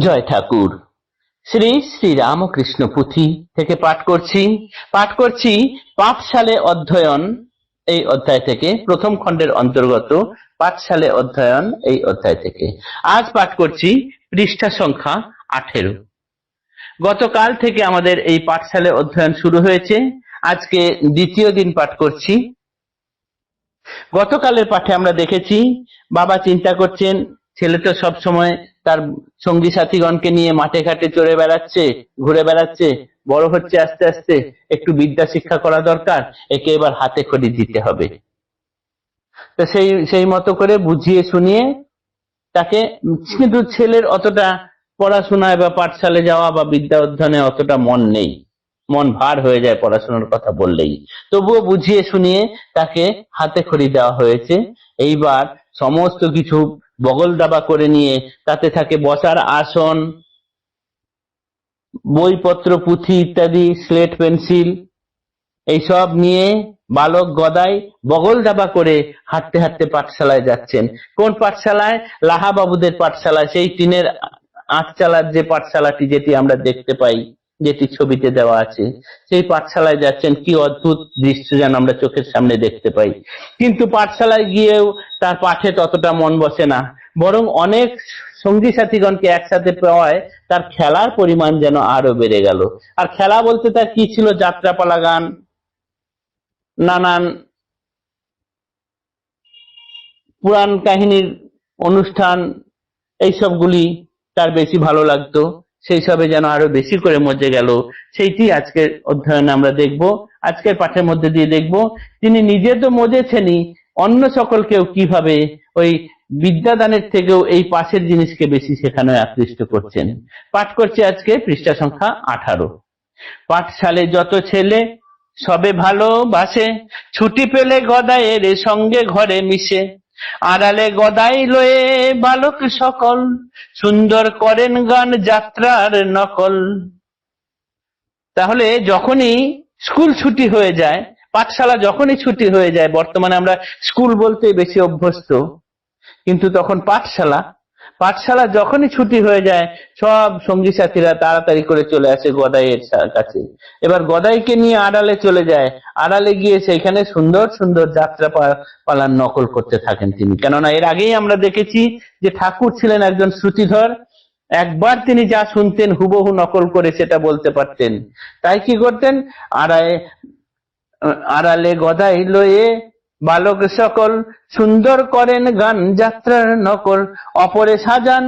জয় ঠাকুর। শ্রী শ্রী রামকৃষ্ণ পুঁথি থেকে পাঠ করছি পাঠশালে অধ্যয়ন এই অধ্যায় থেকে, প্রথম খণ্ডের অন্তর্গত পাঠশালে অধ্যয়ন এই অধ্যায় থেকে। আজ পাঠ করছি পৃষ্ঠা সংখ্যা 18। গতকাল থেকে আমাদের এই পাঠশালে অধ্যয়ন শুরু হয়েছে, আজকে দ্বিতীয় দিন পাঠ করছি। গতকালের পাঠে আমরা দেখেছি বাবা চিন্তা করছেন ছেলে তো সবসময় তার সঙ্গী সাথীগণকে নিয়ে মাঠে ঘাটে চড়ে বেড়াচ্ছে, ঘুরে বেড়াচ্ছে, বড় হচ্ছে আস্তে আস্তে, একটু বিদ্যা শিক্ষা করা দরকার, একে এবার হাতে খড়ি দিতে হবে। তো সেই মতো করে বুঝিয়ে শুনিয়ে তাকে, কিন্তু ছেলের অতটা পড়াশোনায় বা পাঠশালে যাওয়া বা বিদ্যা অধ্যয়নে অতটা মন নেই, মন ভার হয়ে যায় পড়াশোনার কথা বললেই। তবুও বুঝিয়ে শুনিয়ে তাকে হাতে খড়ি দেওয়া হয়েছে। এইবার সমস্ত কিছু বগল দাবা করে নিয়ে তাতে থাকে বসার আসন, বইপত্র, পুঁথি ইত্যাদি, স্লেট পেন্সিল, এইসব নিয়ে বালক গদাই বগল দাবা করে হাঁটতে হাঁটতে পাঠশালায় যাচ্ছেন। কোন পাঠশালায়? লাহা বাবুদের পাঠশালায়, সেই টিনের আটচালার যে পাঠশালাটি, যেটি আমরা দেখতে পাই, যেটি ছবিতে দেওয়া আছে, সেই পাঠশালায় যাচ্ছেন। কি অদ্ভুত দৃশ্য যেন আমরা চোখের সামনে দেখতে পাই। কিন্তু পাঠশালায় গিয়েও তার পাঠে ততটা মন বসে না, বরং অনেক সঙ্গী সাথীগণকে একসাথে পাওয়ায় তার খেলার পরিমাণ যেন আরো বেড়ে গেল। আর খেলা বলতে তার কি ছিল? যাত্রাপালা গান, নানান পুরাণ কাহিনীর অনুষ্ঠান, এইসবগুলি তার বেশি ভালো লাগতো। সেই সবে যেন আরো বেশি করে মজে গেল। সেইটি আজকের অধ্যয়নে আমরা দেখব। আজকের পাঠের মধ্যে দিয়ে দেখব তিনি নিজে তো মজেছেনই, অন্য সকলকেও কিভাবে ওই বিদ্যাদানের থেকেও এই পাশের জিনিসকে বেশি শেখানো আকৃষ্ট করছেন। পাঠ করছি আজকে পৃষ্ঠা সংখ্যা 18। পাঠশালে যত ছেলে সবে ভালোবাসে, ছুটি পেলে গদায়ের সঙ্গে ঘরে মিশে, আড়ালে গদাই লয়ে বালক সকল, সুন্দর করেন গান যাত্রার নকল। তাহলে যখনই স্কুল ছুটি হয়ে যায়, পাঠশালা যখনই ছুটি হয়ে যায়, বর্তমানে আমরা স্কুল বলতে বেশি অভ্যস্ত, কিন্তু তখন পাঠশালা যখনই ছুটি হয়ে যায়, সব সঙ্গী সাথীরা তাড়াতাড়ি করে চলে আসে গদাইয়ের কাছে। এবার গদাইকে নিয়ে আড়ালে চলে যায়, আড়ালে গিয়ে সেইখানে সুন্দর সুন্দর যাত্রা পালার নকল করতে থাকেন তিনি। কেননা এর আগেই আমরা দেখেছি যে ঠাকুর ছিলেন একজন শ্রুতিধর, একবার তিনি যা শুনতেন হুবহু নকল করে সেটা বলতে পারতেন। তাই কি করতেন? আড়ালে গদাই লয়ে বালক সকল, সুন্দর করেন গান যাত্রার নকল, অপরে সাজান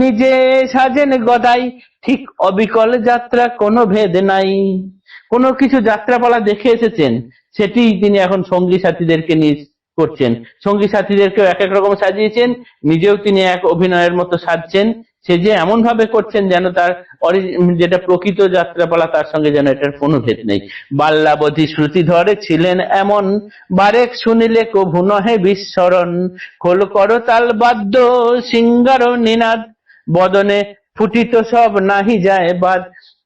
নিজে সাজেন গদাই, ঠিক অবিকল যাত্রা কোনো ভেদ নাই। কোনো কিছু যাত্রাপালা দেখে এসেছেন, সেটি তিনি এখন সঙ্গী সাথীদেরকে নিয়ে করছেন। সঙ্গী সাথীদেরকেও এক এক রকম সাজিয়েছেন, নিজেও তিনি এক অভিনয়ের মতো সাজছেন। সে যে এমন ভাবে করছেন যেন তার যেটা প্রকৃত যাত্রাপালা, তার সঙ্গে যেন এটার কোনো ভেদ নেই। বাল্যাবধি শ্রুতিধরে ছিলেন এমন, বারেক শুনিলে কভু নহে বিস্মরণ, খোল করতাল বাদ্য সিঙ্গার নিনাদ, বদনে ফুটিত সব নাহি যায় বাদ।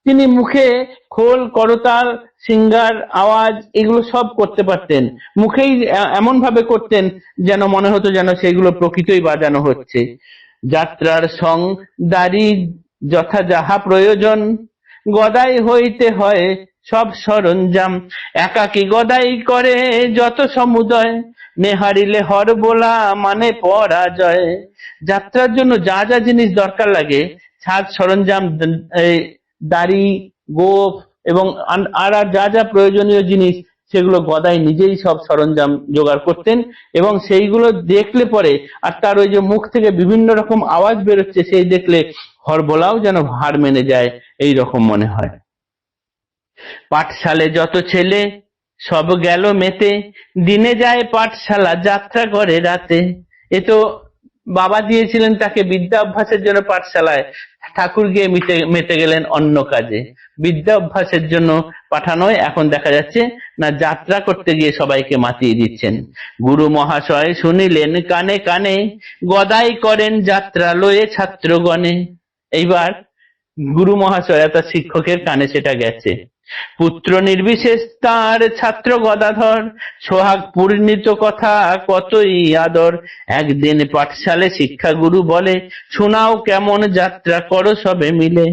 তিনি মুখে খোল, করতাল, সিঙ্গার, আওয়াজ এগুলো সব করতে পারতেন, মুখেই এমন ভাবে করতেন যেন মনে হতো যেন সেগুলো প্রকৃতই বাজানো হচ্ছে। যাত্রার সং দাড়ি যথা যাহা প্রয়োজন, গদাই হইতে হয় সব সরঞ্জাম, একাকী গদাই করে যত সমুদয়, নেহারিলে হর বোলা মানে পরাজয়। যাত্রার জন্য যা যা জিনিস দরকার লাগে, সাজ সরঞ্জাম, দাড়ি, গোঁফ এবং আর যা যা প্রয়োজনীয় জিনিস, সেগুলো গদাই নিজেই সব সরঞ্জাম জোগাড় করতেন। এবং সেইগুলো দেখলে পরে, আর তার ওই যে মুখ থেকে বিভিন্ন রকম আওয়াজ বেরোচ্ছে, সেই দেখলে হরবোলাও যেন হার মেনে যায়, এই রকম মনে হয়। পাঠশালে যত ছেলে সব গেল মেতে, দিনে যায় পাঠশালা যাত্রা করে রাতে। এ তো বাবা দিয়েছিলেন তাকে বিদ্যা অভ্যাসের জন্য পাঠশালায়, ঠাকুর গিয়ে মেতে গেলেন অন্য কাজে। বিদ্যা অভ্যাসের জন্য পাঠানোয় এখন দেখা যাচ্ছে না, যাত্রা করতে গিয়ে সবাইকে মাতিয়ে দিচ্ছেন। গুরু মহাশয় শুনিলেন কানে কানে, গদাই করেন যাত্রা লয়ে ছাত্রগণে। এইবার গুরু মহাশয় অর্থাৎ শিক্ষকের কানে সেটা গেছে, পুত্র নির্বিশেষ তার ছাত্র গদাধর, সোহাগ পূর্ণিত কথা কতই আদর। একদিন পাঠশালে শিক্ষাগুরু বলে, শোনাও কেমন যাত্রা করো সবে মিলে।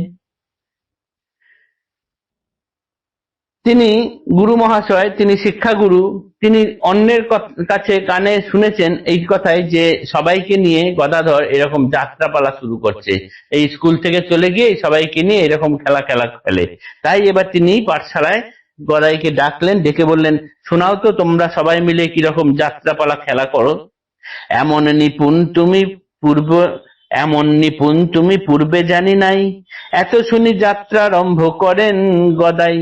তিনি গুরু মহাশয়, তিনি শিক্ষাগুরু, তিনি অন্যের কাছে কানে শুনেছেন এই কথাই যে সবাইকে নিয়ে গদাধর এরকম যাত্রাপালা শুরু করছে, এই স্কুল থেকে চলে গিয়ে সবাইকে নিয়ে এরকম খেলা খেলা খেলে। তাই এবার তিনি পাঠশালায় গদাইকে ডাকলেন, ডেকে বললেন, শোনাও তো তোমরা সবাই মিলে কিরকম যাত্রাপালা খেলা করো। এমন নিপুণ তুমি পূর্ব এমন নিপুণ তুমি পূর্বে জানি নাই, এত শুনি যাত্রা আরম্ভ করেন গদাই।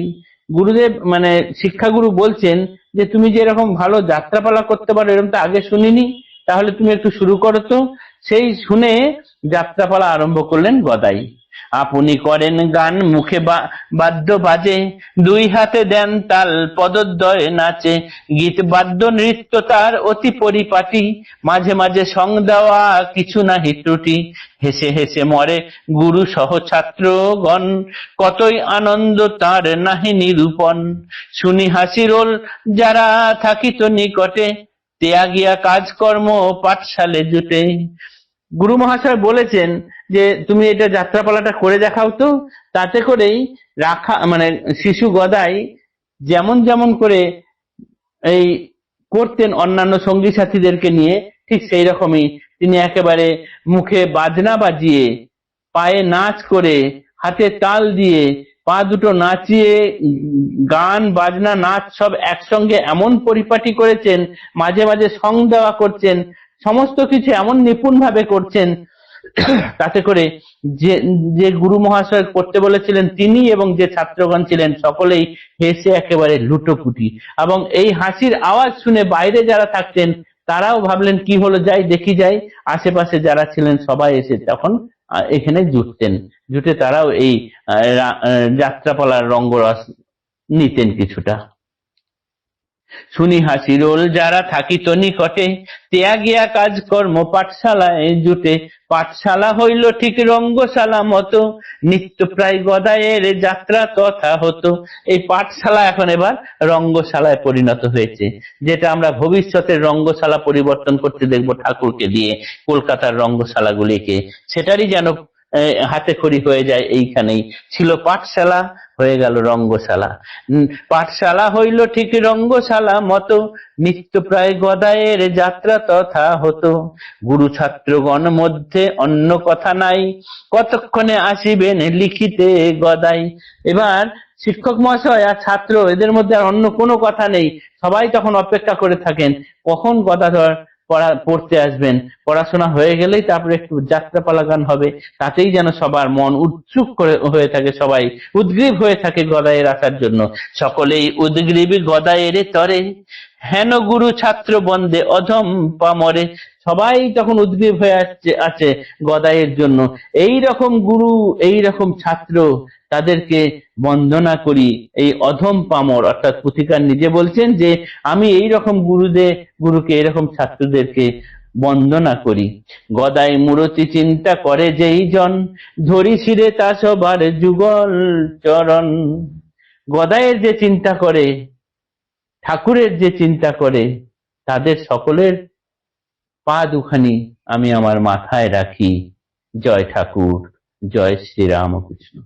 গুরুদেব মানে শিক্ষাগুরু বলছেন যে তুমি যে এরকম ভালো যাত্রাপালা করতে পারো এরকম তো আগে শুনিনি, তাহলে তুমি একটু শুরু করো তো। সেই শুনে যাত্রাপালা আরম্ভ করলেন গদাই। আপনি করেন গান, মুখে বাদ্য বাজে, দুই হাতে দেন তাল, পদদ্বয় নাচে। গীত বাদ্য নৃত্য তার অতি পরিপাটি, মাঝে মাঝে সং দেওয়া কিছু নাহি ত্রুটি। হেসে হেসে মরে গুরু সহ ছাত্রগণ, কতই আনন্দ তার নাহি নিরূপণ। শুনি হাসি রোল যারা থাকিত নিকটে, ত্যাগিয়া কাজকর্ম পাঠশালে জুটে। গুরু মহাশয় বলেছেন যে তুমি এটা যাত্রাপালাটা করে দেখাও তো, তাতে করেই রাখা মানে শিশু গদাই যেমন যেমন করে এই করতেন অন্যান্য সঙ্গী সাথীদেরকে নিয়ে, ঠিক সেই রকমই তিনি একেবারে মুখে বাজনা বাজিয়ে, পায়ে নাচ করে, হাতে তাল দিয়ে, পা দুটো নাচিয়ে, গান বাজনা নাচ সব একসঙ্গে এমন পরিপাটি করেছেন, মাঝে মাঝে সং দেওয়া করছেন, সমস্ত কিছু এমন নিপুণ ভাবে করছেন, তাতে করে যে যে গুরু মহাশয় করতে বলেছিলেন তিনি এবং যে ছাত্রগণ ছিলেন সকলেই হেসে একেবারে লুটোপুটি। এবং এই হাসির আওয়াজ শুনে বাইরে যারা থাকতেন তারাও ভাবলেন কি হলো, যাই দেখি যাই। আশেপাশে যারা ছিলেন সবাই এসে তখন এখানে জুটতেন, জুটে তারাও এই যাত্রাপালার রঙ্গরস নিতেন কিছুটা। শুনি হাসি রোল যারা থাকিত নিকটে, ত্যাগিয়া কাজকর্ম পাঠশালায় জুটে। পাঠশালা হইল ঠিক রঙ্গশালা মতো, নিত্য প্রায় গদায়ের যাত্রা তথা হতো। এই পাঠশালা এখন এবার রঙ্গশালায় পরিণত হয়েছে, যেটা আমরা ভবিষ্যতের রঙ্গশালা পরিবর্তন করতে দেখবো ঠাকুরকে দিয়ে, কলকাতার রঙ্গশালাগুলিকে। সেটারই যেন হাতে খড়ি হয়ে যায়। এইখানেই ছিল পাঠশালা, হয়ে গেল রঙ্গশালা। পাঠশালা হইল ঠিক রঙ্গশালা মতো, নিত্য প্রায় গদায়ের যাত্রা তথা হতো। গুরু ছাত্রগণ মধ্যে অন্য কথা নাই, কতক্ষণে আসিবেন লিখিতে গদাই। এবার শিক্ষক মহাশয় আর ছাত্র এদের মধ্যে আর অন্য কোনো কথা নেই, সবাই তখন অপেক্ষা করে থাকেন কখন গদাধর পড়তে আসবেন। পড়াশোনা হয়ে গেলেই তারপরে একটু যাত্রাপালা গান হবে, তাতেই যেন সবার মন উৎসুক করে হয়ে থাকে, সবাই উদ্গ্রীব হয়ে থাকে গদায়ের আসার জন্য। সকলেই উদ্গ্রীব গদায়ের তরে, হেন গুরু ছাত্র বন্দে অধম পামরে। সবাই তখন উদ্গ্রীব হয়ে আছে গদায়ের জন্য। এই রকম গুরু, এই রকম ছাত্র, তাদেরকে বন্দনা করি। এই অধম পামর অর্থাৎ পুথিকার নিজে বলছেন যে আমি এই রকম গুরুকে এরকম ছাত্রদেরকে বন্দনা করি। গদাই মূরতি চিন্তা করে যেই জন, ধরি শিরে তা সবার যুগল চরণ। গদায়ের যে চিন্তা করে, ঠাকুরের যে চিন্তা করে, তাদের সকলের পা দুখানি আমি আমার মাথায় রাখি। জয় ঠাকুর, জয় শ্রী রামকৃষ্ণ।